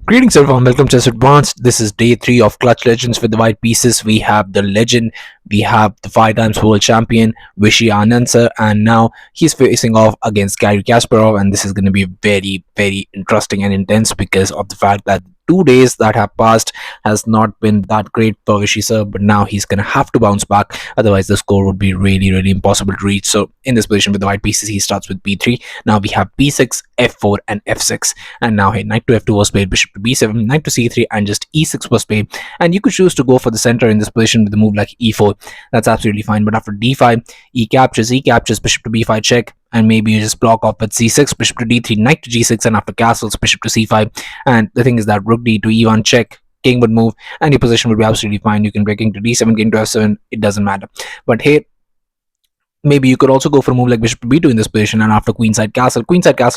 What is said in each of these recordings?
Greetings everyone, welcome to Chess Advanced. This is day 3 of Clutch Legends with the white pieces. We have the legend, we have the 5 times world champion, Viswanathan Anand sir, and now he's facing off against Garry Kasparov, and this is going to be very interesting and intense because of the fact that 2 days that have passed has not been that great for Vishy sir, but now he's going to have to bounce back, otherwise the score would be really impossible to reach. So in this position with the white pieces, he starts with b3. Now we have b6, f4 and f6, and now hey, knight to f2 was played, bishop to b7, knight to c3 and just e6 was played, and you could choose to go for the center in this position with a move like e4. That's absolutely fine, but after d5, e captures, bishop to b5 check, and maybe you just block off with c6, bishop to d3, knight to g6, and after castles, bishop to c5. And the thing is that rook d to e1 check, king would move, and your position would be absolutely fine. You can break king to d7, king to f7, it doesn't matter. But here, maybe you could also go for a move like bishop to b2 in this position, and after queenside castle,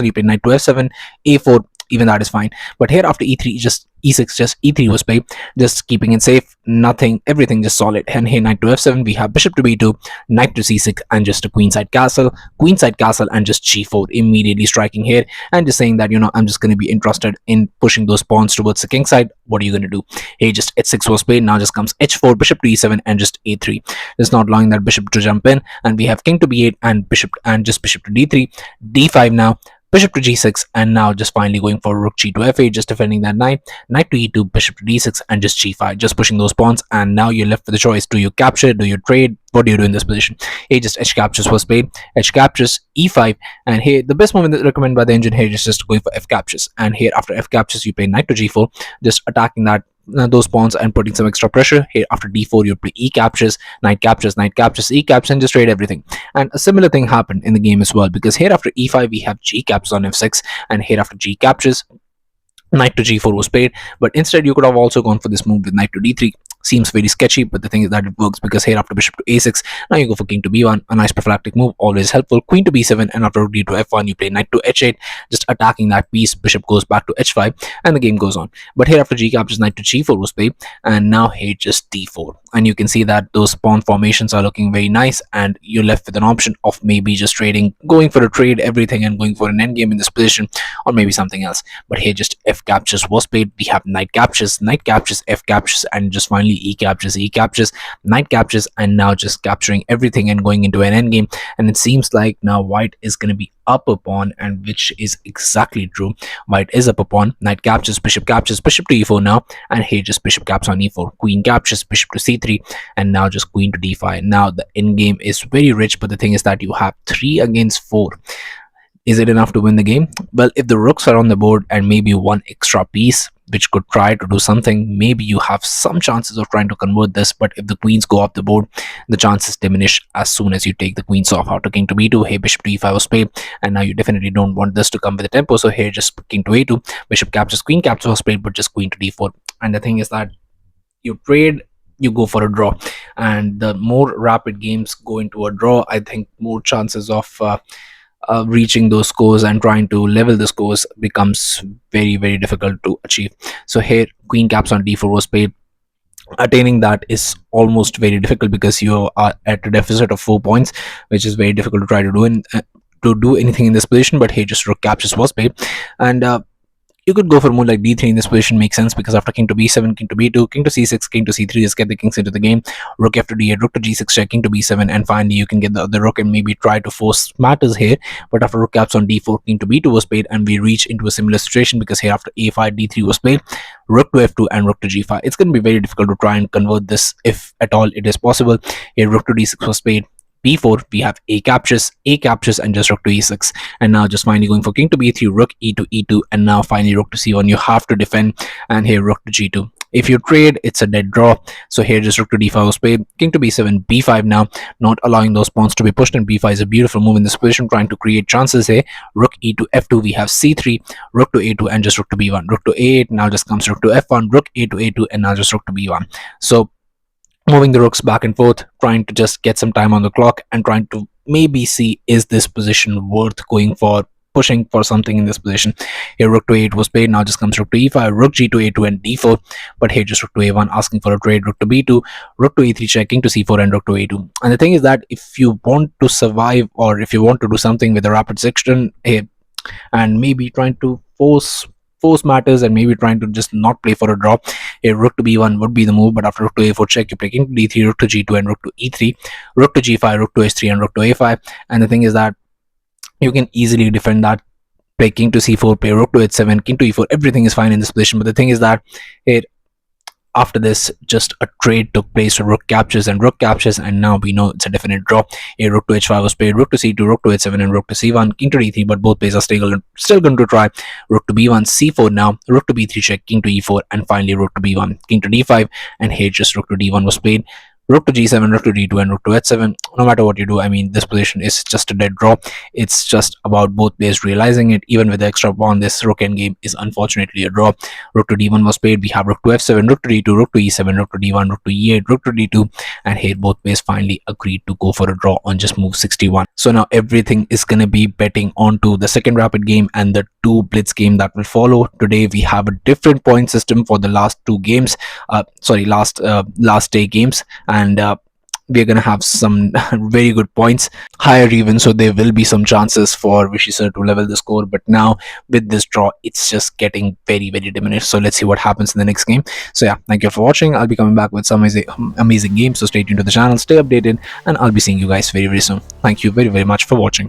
you play knight to f7, a4, even that is fine. But here after e3, just e6, just e3 was played, just keeping it safe, nothing, everything just solid. And here knight to f7, we have bishop to b2, knight to c6, and just a queenside castle, and just g4, immediately striking here and just saying that, I'm just going to be interested in pushing those pawns towards the king side. What are you going to do? Hey, just h6 was played, now just comes h4, bishop to e7, and just a3, just not allowing that bishop to jump in. And we have king to b8 and bishop to d3, d5 now, bishop to g6, and now just finally going for rook g to f8, just defending that knight to e2, bishop to d6, and just g5, just pushing those pawns. And now you're left with the choice: do you capture, do you trade, what do you do in this position? Here just h captures was played, h captures, e5, and here the best moment recommended by the engine here is just going for f captures. And here after f captures, you play knight to g4, just attacking that those pawns and putting some extra pressure. Here after d4, you play e captures, knight captures, e captures, and just trade everything. And a similar thing happened in the game as well, because here after e5, we have g captures on f6, and here after g captures, knight to g4 was played. But instead you could have also gone for this move with knight to d3. Seems very sketchy, but the thing is that it works, because here after bishop to a6, now you go for king to b1, a nice prophylactic move, always helpful. Queen to b7, and after d to f1, you play knight to h8, just attacking that piece. Bishop goes back to h5, and the game goes on. But here after g captures, knight to g4 was played, and now here just d4, and you can see that those pawn formations are looking very nice, and you're left with an option of maybe just trading, going for a trade, everything, and going for an endgame in this position, or maybe something else. But here just f captures was played. We have knight captures, f captures, and just finally e captures, knight captures, and now just capturing everything and going into an endgame. And it seems like now white is going to be up a pawn, and which is exactly true. White is up a pawn. Knight captures, bishop to e4 now, and here just bishop caps on e4, queen captures, bishop to c3, and now just queen to d5. Now the endgame is very rich, but the thing is that you have 3 against 4. Is it enough to win the game? Well, if the rooks are on the board and maybe one extra piece which could try to do something, maybe you have some chances of trying to convert this. But if the queens go off the board, the chances diminish as soon as you take the queens off. After king to b2, hey, bishop to e5 was played, and now you definitely don't want this to come with a tempo, so here just king to a2, bishop captures, queen captures was played, but just queen to d4. And the thing is that you trade, you go for a draw, and the more rapid games go into a draw, I think more chances of reaching those scores and trying to level the scores becomes very difficult to achieve. So here queen caps on d4 was played. Attaining that is almost very difficult, because you are at a deficit of 4 points, which is very difficult to try to do anything in this position. But here just rook captures was played, and you could go for a move like d3 in this position. Makes sense, because after king to b7, king to b2, king to c6, king to c3, just get the kings into the game. Rook f to d8, rook to g6 check, king to b7, and finally you can get the other rook and maybe try to force matters here. But after rook caps on d4, king to b2 was played, and we reach into a similar situation, because here after a5, d3 was played, rook to f2, and rook to g5. It's going to be very difficult to try and convert this, if at all it is possible. Here rook to d6 was played, b4, we have a captures, and just rook to e6. And now just finally going for king to b3, rook e to e2, and now finally rook to c1. You have to defend, and here rook to g2. If you trade, it's a dead draw. So here just rook to d5 was played, king to b7, b5 now, not allowing those pawns to be pushed, and b5 is a beautiful move in this position, trying to create chances here. Rook e to f2, we have c3, rook to a2, and just rook to b1, rook to a8, now just comes rook to f1, rook a to a2, and now just rook to b1. So moving the rooks back and forth, trying to just get some time on the clock and trying to maybe see, is this position worth going for, pushing for something in this position. Here rook to a8 was played, now just comes rook to e5, rook g to a2 and d4, but here just rook to a1 asking for a trade, rook to b2, rook to e3 checking to c4, and rook to a2. And the thing is that if you want to survive, or if you want to do something with a rapid section, and maybe trying to force matters, and maybe trying to just not play for a draw, a rook to b1 would be the move. But after rook to a4 check, you play king to d3, rook to g2, and rook to e3, rook to g5, rook to h3, and rook to a5. And the thing is that you can easily defend that, play king to c4, play rook to h7, king to e4, everything is fine in this position. But the thing is that it after this, just a trade took place for rook captures, and now we know it's a definite draw. A rook to h5 was played, rook to c2, rook to h7, and rook to c1, king to d3, but both players are still going to try. Rook to b1, c4 now, rook to b3 check, king to e4, and finally rook to b1, king to d5, and here just rook to d1 was played. Rook to g7, rook to d2, and rook to h7. No matter what you do, I mean, this position is just a dead draw. It's just about both players realizing it. Even with the extra pawn, this rook endgame is unfortunately a draw. Rook to d1 was played. We have rook to f7, rook to d2, rook to e7, rook to d1, rook to e8, rook to d2, and here both players finally agreed to go for a draw on just move 61. So now everything is going to be betting onto the second rapid game and the two blitz game that will follow. Today we have a different point system for the last two games. Last day games, and we're gonna have some very good points, higher even, so there will be some chances for Vishy sir to level the score. But now with this draw, it's just getting very diminished. So let's see what happens in the next game. So yeah, thank you for watching. I'll be coming back with some amazing games, so stay tuned to the channel, stay updated, and I'll be seeing you guys very soon. Thank you very much for watching.